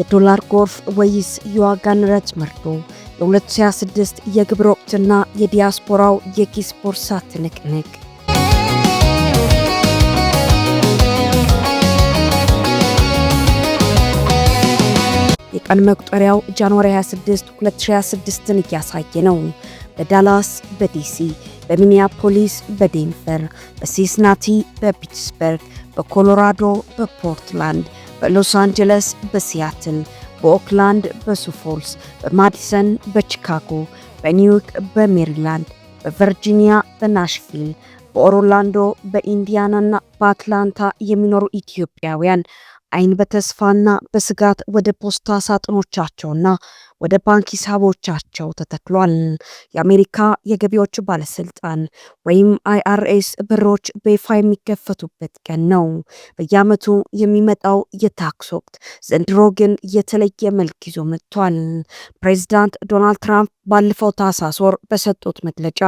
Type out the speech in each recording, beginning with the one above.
የዶላር ጎርፍ ወይስ የዋጋ ንረት መርዶ? የ2026 የግብር ወቅትና የዲያስፖራው የኪስ ቦርሳ ትንቅንቅ። የቀን መቁጠሪያው ጃንዋሪ 26 2026ን እያሳየ ነው። በዳላስ፣ በዲሲ፣ በሚኒያፖሊስ፣ በዴንቨር፣ በሲንሲናቲ፣ በፒትስበርግ፣ በኮሎራዶ፣ በፖርትላንድ፣ በሎስ አንጀለስ፣ በሲያትል፣ በኦክላንድ፣ በሱፎልስ፣ በማዲሰን፣ በቺካጎ፣ በኒውዮርክ፣ በሜሪላንድ፣ በቨርጂኒያ፣ በናሽቪል፣ በኦርላንዶ፣ በኢንዲያና እና በአትላንታ የሚኖሩ ኢትዮጵያውያን አይን በተስፋና በስጋት ወደ ፖስታ ሳጥኖቻቸውና ወደ ባንክ ሂሳቦቻቸው ተተክሏል። የአሜሪካ የገቢዎች ባለስልጣን ወይም IRS በሮች በይፋ የሚከፈቱበት ቀን ነው። በየዓመቱ የሚመጣው የታክስ ወቅት ዘንድሮ ግን የተለየ መልክ ይዞ መጥቷል። ፕሬዚዳንት ዶናልድ ትራምፕ ባለፈው ታህሳስ ወር በሰጡት መግለጫ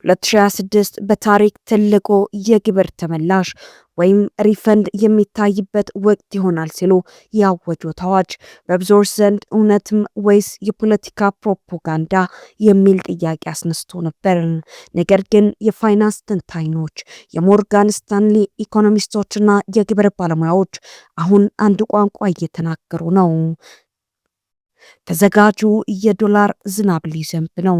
2026 በታሪክ ትልቁ የግብር ተመላሽ ወይም ሪፈንድ የሚታይበት ወቅት ይሆናል ሲሉ ያወጁት አዋጅ በብዙዎች ዘንድ እውነትም ወይስ የፖለቲካ ፕሮፓጋንዳ የሚል ጥያቄ አስነስቶ ነበር። ነገር ግን የፋይናንስ ተንታኞች፣ የሞርጋን ስታንሊ ኢኮኖሚስቶችና የግብር ባለሙያዎች አሁን አንድ ቋንቋ እየተናገሩ ነው። ተዘጋጁ፣ የዶላር ዝናብ ሊዘንብ ነው።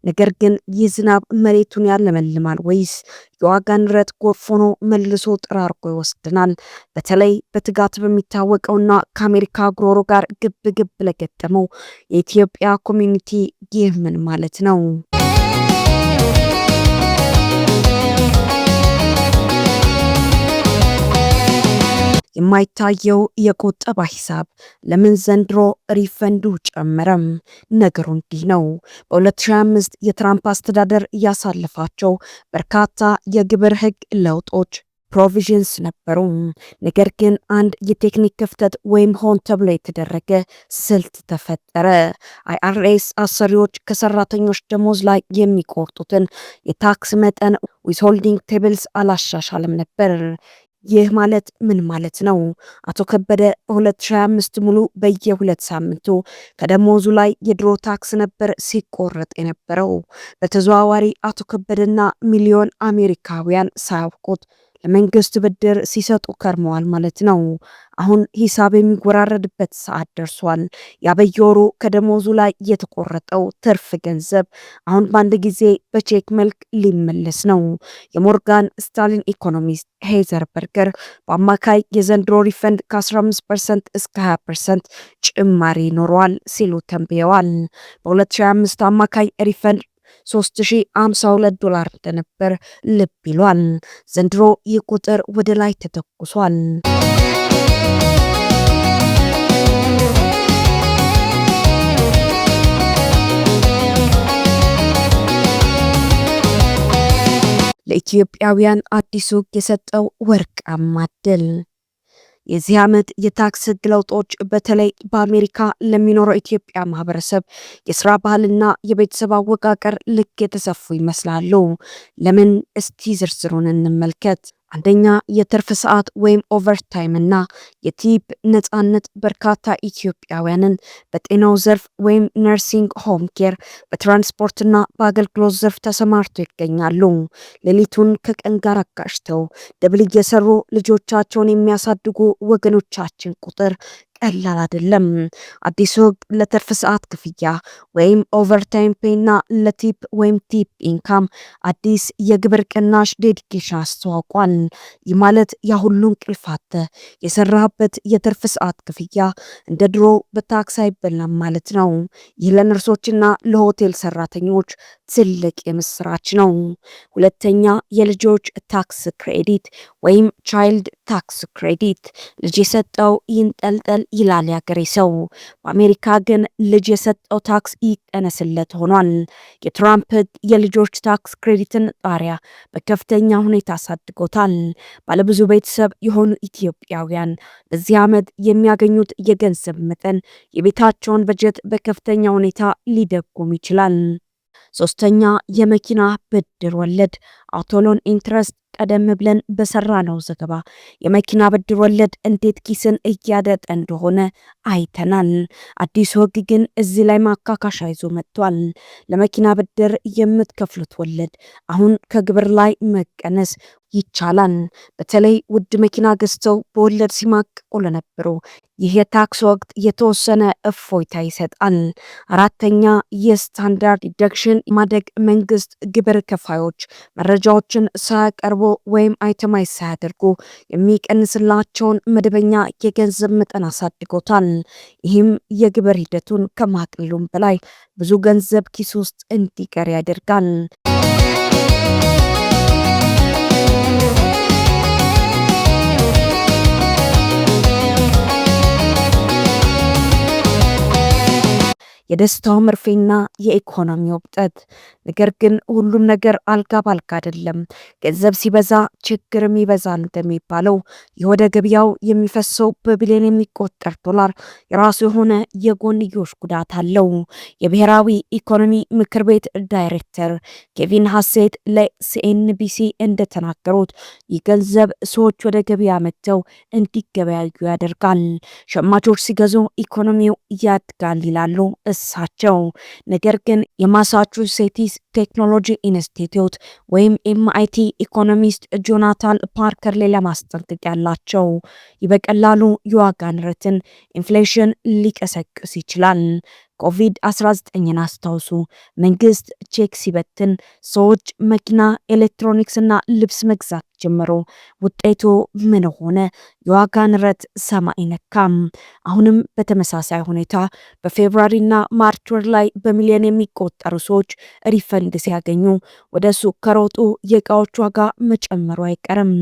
ነገር ግን ይህ ዝናብ መሬቱን ያለመልማል ወይስ የዋጋ ንረት ጎርፍ ሆኖ መልሶ ጠራርጎ ይወስድናል? በተለይ በትጋት በሚታወቀውና ከአሜሪካ ጉሮሮ ጋር ግብ ግብ ለገጠመው የኢትዮጵያ ኮሚኒቲ ይህ ምን ማለት ነው? የማይታየው የቁጠባ ሂሳብ ለምን ዘንድሮ ሪፈንዱ ጨመረም? ነገሩ እንዲህ ነው። በ2025 የትራምፕ አስተዳደር ያሳለፋቸው በርካታ የግብር ሕግ ለውጦች ፕሮቪዥንስ ነበሩ። ነገር ግን አንድ የቴክኒክ ክፍተት ወይም ሆን ተብሎ የተደረገ ስልት ተፈጠረ። IRS አሰሪዎች ከሰራተኞች ደሞዝ ላይ የሚቆርጡትን የታክስ መጠን ዊዝሆልዲንግ ቴብልስ አላሻሻለም ነበር። ይህ ማለት ምን ማለት ነው? አቶ ከበደ በ2025 ሙሉ በየ2 ሳምንቱ ከደሞዙ ላይ የድሮ ታክስ ነበር ሲቆረጥ የነበረው። በተዘዋዋሪ አቶ ከበደና ሚሊዮን አሜሪካውያን ሳያውቁት ለመንግስት ብድር ሲሰጡ ከርመዋል ማለት ነው። አሁን ሂሳብ የሚወራረድበት ሰዓት ደርሷል። ያበየወሩ ከደሞዙ ላይ የተቆረጠው ትርፍ ገንዘብ አሁን በአንድ ጊዜ በቼክ መልክ ሊመለስ ነው። የሞርጋን ስታንሊ ኢኮኖሚስት ሄዘር በርገር በአማካይ የዘንድሮ ሪፈንድ ከ15% እስከ 20% ጭማሪ ይኖረዋል ሲሉ ተንብየዋል። በ2025 አማካይ ሪፈንድ $3052 እንደነበር ልብ ይሏል። ዘንድሮ ይህ ቁጥር ወደ ላይ ተተኩሷል። ለኢትዮጵያውያን አዲሱ የሰጠው ወርቃማ ዕድል። የዚህ ዓመት የታክስ ሕግ ለውጦች በተለይ በአሜሪካ ለሚኖረው ኢትዮጵያ ማህበረሰብ የስራ ባህልና የቤተሰብ አወቃቀር ልክ የተሰፉ ይመስላሉ። ለምን? እስቲ ዝርዝሩን እንመልከት። አንደኛ፣ የትርፍ ሰዓት ወይም ኦቨርታይም እና የቲፕ ነፃነት በርካታ ኢትዮጵያውያንን በጤናው ዘርፍ ወይም ነርሲንግ ሆም ኬር፣ በትራንስፖርትና በአገልግሎት ዘርፍ ተሰማርተው ይገኛሉ። ሌሊቱን ከቀን ጋር አጋጭተው ደብል እየሰሩ ልጆቻቸውን የሚያሳድጉ ወገኖቻችን ቁጥር ቀላል አይደለም። አዲሱ ሕግ ለትርፍ ሰዓት ክፍያ ወይም ኦቨርታይም ፔይና ለቲፕ ወይም ቲፕ ኢንካም አዲስ የግብር ቅናሽ ዴዲኬሽን አስተዋውቋል። ይህ ማለት ያሁሉ እንቅልፍ አጥተ የሰራበት የትርፍ ሰዓት ክፍያ እንደ ድሮ በታክስ አይበላም ማለት ነው። ይህ ለነርሶችና ለሆቴል ሰራተኞች ትልቅ የምስራች ነው። ሁለተኛ፣ የልጆች ታክስ ክሬዲት ወይም ቻይልድ ታክስ ክሬዲት። ልጅ የሰጠው ይንጠልጠል ይላል ያገሬ ሰው። በአሜሪካ ግን ልጅ የሰጠው ታክስ ይቀነስለት ሆኗል። የትራምፕ ሕግ የልጆች ታክስ ክሬዲትን ጣሪያ በከፍተኛ ሁኔታ አሳድጎታል። ባለብዙ ቤተሰብ የሆኑ ኢትዮጵያውያን በዚህ ዓመት የሚያገኙት የገንዘብ መጠን የቤታቸውን በጀት በከፍተኛ ሁኔታ ሊደጉም ይችላል። ሶስተኛ፣ የመኪና ብድር ወለድ አውቶ ሎን ኢንትረስት ቀደም ብለን በሰራነው ዘገባ የመኪና ብድር ወለድ እንዴት ኪስን እያደጠ እንደሆነ አይተናል። አዲሱ ሕግ ግን እዚህ ላይ ማካካሻ ይዞ መጥቷል። ለመኪና ብድር የምትከፍሉት ወለድ አሁን ከግብር ላይ መቀነስ ይቻላል። በተለይ ውድ መኪና ገዝተው በወለድ ሲማቅቁ ለነበሩ ይህ የታክስ ወቅት የተወሰነ እፎይታ ይሰጣል። አራተኛ የስታንዳርድ ዲዳክሽን ማደግ መንግስት ግብር ከፋዮች መረጃዎችን ሳያቀርቡ ወይም አይተማይዝ ሳያደርጉ የሚቀንስላቸውን መደበኛ የገንዘብ መጠን አሳድጎታል። ይህም የግብር ሂደቱን ከማቅለሉም በላይ ብዙ ገንዘብ ኪስ ውስጥ እንዲቀር ያደርጋል። የደስታው መርፌና የኢኮኖሚ ውብጠት። ነገር ግን ሁሉም ነገር አልጋ ባልጋ አይደለም። ገንዘብ ሲበዛ ችግርም ይበዛል እንደሚባለው የወደ ገበያው የሚፈሰው በቢሊዮን የሚቆጠር ዶላር የራሱ የሆነ የጎንዮሽ ጉዳት አለው። የብሔራዊ ኢኮኖሚ ምክር ቤት ዳይሬክተር ኬቪን ሃሴት ለሲኤንቢሲ እንደተናገሩት ይህ ገንዘብ ሰዎች ወደ ገበያ መጥተው እንዲገበያዩ ያደርጋል። ሸማቾች ሲገዙ ኢኮኖሚው ያድጋል ይላሉ እሳቸው። ነገር ግን የማሳቹሴትስ ቴክኖሎጂ ኢንስቲትዩት ወይም ኤምአይቲ ኢኮኖሚስት ጆናታን ፓርከር ሌላ ማስጠንቀቂያ ያላቸው ይህ በቀላሉ የዋጋ ንረትን ኢንፍሌሽን ሊቀሰቅስ ይችላል። ኮቪድ-19ን አስታውሱ። መንግስት ቼክ ሲበትን ሰዎች መኪና፣ ኤሌክትሮኒክስ እና ልብስ መግዛት ጀመሩ። ውጤቱ ምን ሆነ? የዋጋ ንረት ሰማይ ነካም። አሁንም በተመሳሳይ ሁኔታ በፌብሩዋሪና ማርች ወር ላይ በሚሊዮን የሚቆጠሩ ሰዎች ሪፈንድ ሲያገኙ ወደ ሱቅ ከሮጡ የእቃዎች ዋጋ መጨመሩ አይቀርም።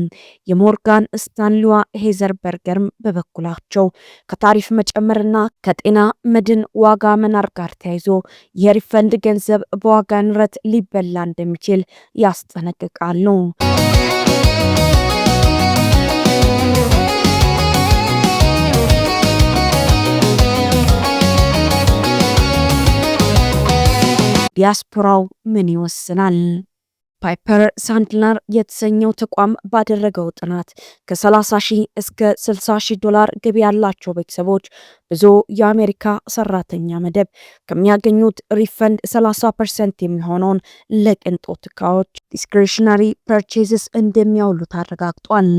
የሞርጋን ስታንሊዋ ሄዘር በርገርም በበኩላቸው ከታሪፍ መጨመርና ከጤና መድን ዋጋ መናር ጋር ተያይዞ የሪፈንድ ገንዘብ በዋጋ ንረት ሊበላ እንደሚችል ያስጠነቅቃሉ። ዲያስፖራው ምን ይወስናል? ፓይፐር ሳንድለር የተሰኘው ተቋም ባደረገው ጥናት ከ30 ሺህ እስከ 60 ሺህ ዶላር ገቢ ያላቸው ቤተሰቦች ብዙ የአሜሪካ ሰራተኛ መደብ ከሚያገኙት ሪፈንድ 30% የሚሆነውን ለቅንጦት ዕቃዎች ዲስክሪሽነሪ ፐርቼዝስ እንደሚያውሉት አረጋግጧል።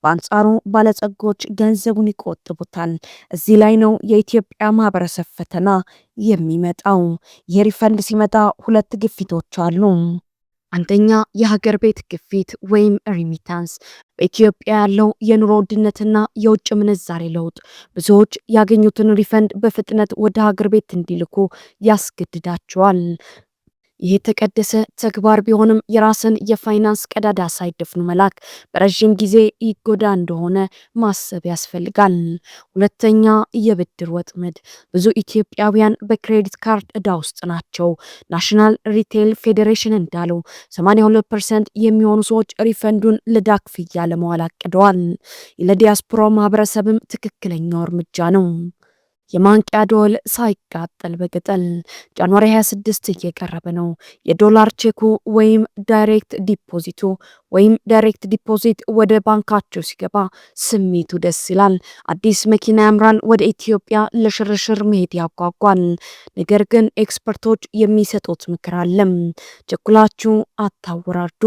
በአንጻሩ ባለጸጎች ገንዘቡን ይቆጥቡታል። እዚህ ላይ ነው የኢትዮጵያ ማህበረሰብ ፈተና የሚመጣው። የሪፈንድ ሲመጣ ሁለት ግፊቶች አሉ። አንደኛ የሀገር ቤት ግፊት ወይም ሪሚታንስ። በኢትዮጵያ ያለው የኑሮ ውድነትና የውጭ ምንዛሬ ለውጥ ብዙዎች ያገኙትን ሪፈንድ በፍጥነት ወደ ሀገር ቤት እንዲልኩ ያስገድዳቸዋል። ይህ የተቀደሰ ተግባር ቢሆንም የራስን የፋይናንስ ቀዳዳ ሳይደፍኑ መላክ በረዥም ጊዜ ይጎዳ እንደሆነ ማሰብ ያስፈልጋል። ሁለተኛ የብድር ወጥመድ። ብዙ ኢትዮጵያውያን በክሬዲት ካርድ ዕዳ ውስጥ ናቸው። ናሽናል ሪቴል ፌዴሬሽን እንዳለው 82% የሚሆኑ ሰዎች ሪፈንዱን ለዕዳ ክፍያ ለመዋል አቅደዋል። ለዲያስፖራው ማህበረሰብም ትክክለኛው እርምጃ ነው። የማንቂያ ደወል ሳይቃጠል በቅጠል። ጃንዋሪ 26 እየቀረበ ነው። የዶላር ቼኩ ወይም ዳይሬክት ዲፖዚት ወደ ባንካቸው ሲገባ ስሜቱ ደስ ይላል። አዲስ መኪና ያምራል። ወደ ኢትዮጵያ ለሽርሽር መሄድ ያጓጓል። ነገር ግን ኤክስፐርቶች የሚሰጡት ምክር አለም። ቸኩላችሁ አታወራርዱ።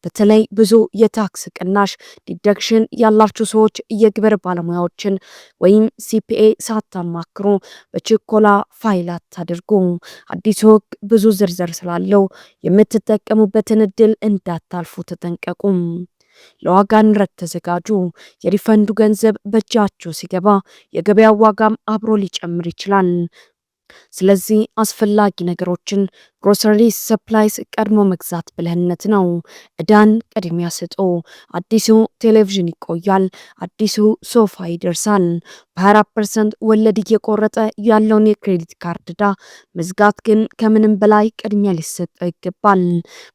በተለይ ብዙ የታክስ ቅናሽ ዲዳክሽን ያላችሁ ሰዎች የግብር ባለሙያዎችን ወይም ሲፒኤ ሳታማክሩ በችኮላ ፋይል አታድርጉ። አዲሱ ሕግ ብዙ ዝርዝር ስላለው የምትጠቀሙበትን እድል እንዳታልፉ ተጠንቀቁ። ለዋጋ ንረት ተዘጋጁ። የሪፈንዱ ገንዘብ በእጃችሁ ሲገባ የገበያው ዋጋም አብሮ ሊጨምር ይችላል። ስለዚህ አስፈላጊ ነገሮችን ግሮሰሪ ሰፕላይስ ቀድሞ መግዛት ብልህነት ነው። ዕዳን ቅድሚያ ስጡ። አዲሱ ቴሌቪዥን ይቆያል። አዲሱ ሶፋ ይደርሳል። በ24% ወለድ እየቆረጠ ያለውን የክሬዲት ካርድ ዕዳ መዝጋት ግን ከምንም በላይ ቅድሚያ ሊሰጠው ይገባል።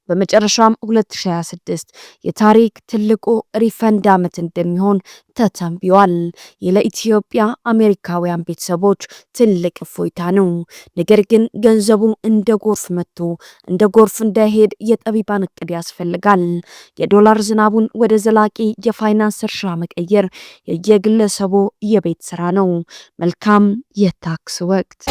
በመጨረሻም 2026 የታሪክ ትልቁ ሪፈንድ ዓመት እንደሚሆን ተተንብዮአል። ለኢትዮጵያ አሜሪካውያን ቤተሰቦች ትልቅ እፎይታ ነው። ነገር ግን ገንዘቡ እንደ ጎርፍ መጥቶ እንደ ጎርፍ እንዳይሄድ የጠቢባን እቅድ ያስፈልጋል። የዶላር ዝናቡን ወደ ዘላቂ የፋይናንስ እርሻ መቀየር የየግለሰቡ የቤት ስራ ነው። መልካም የታክስ ወቅት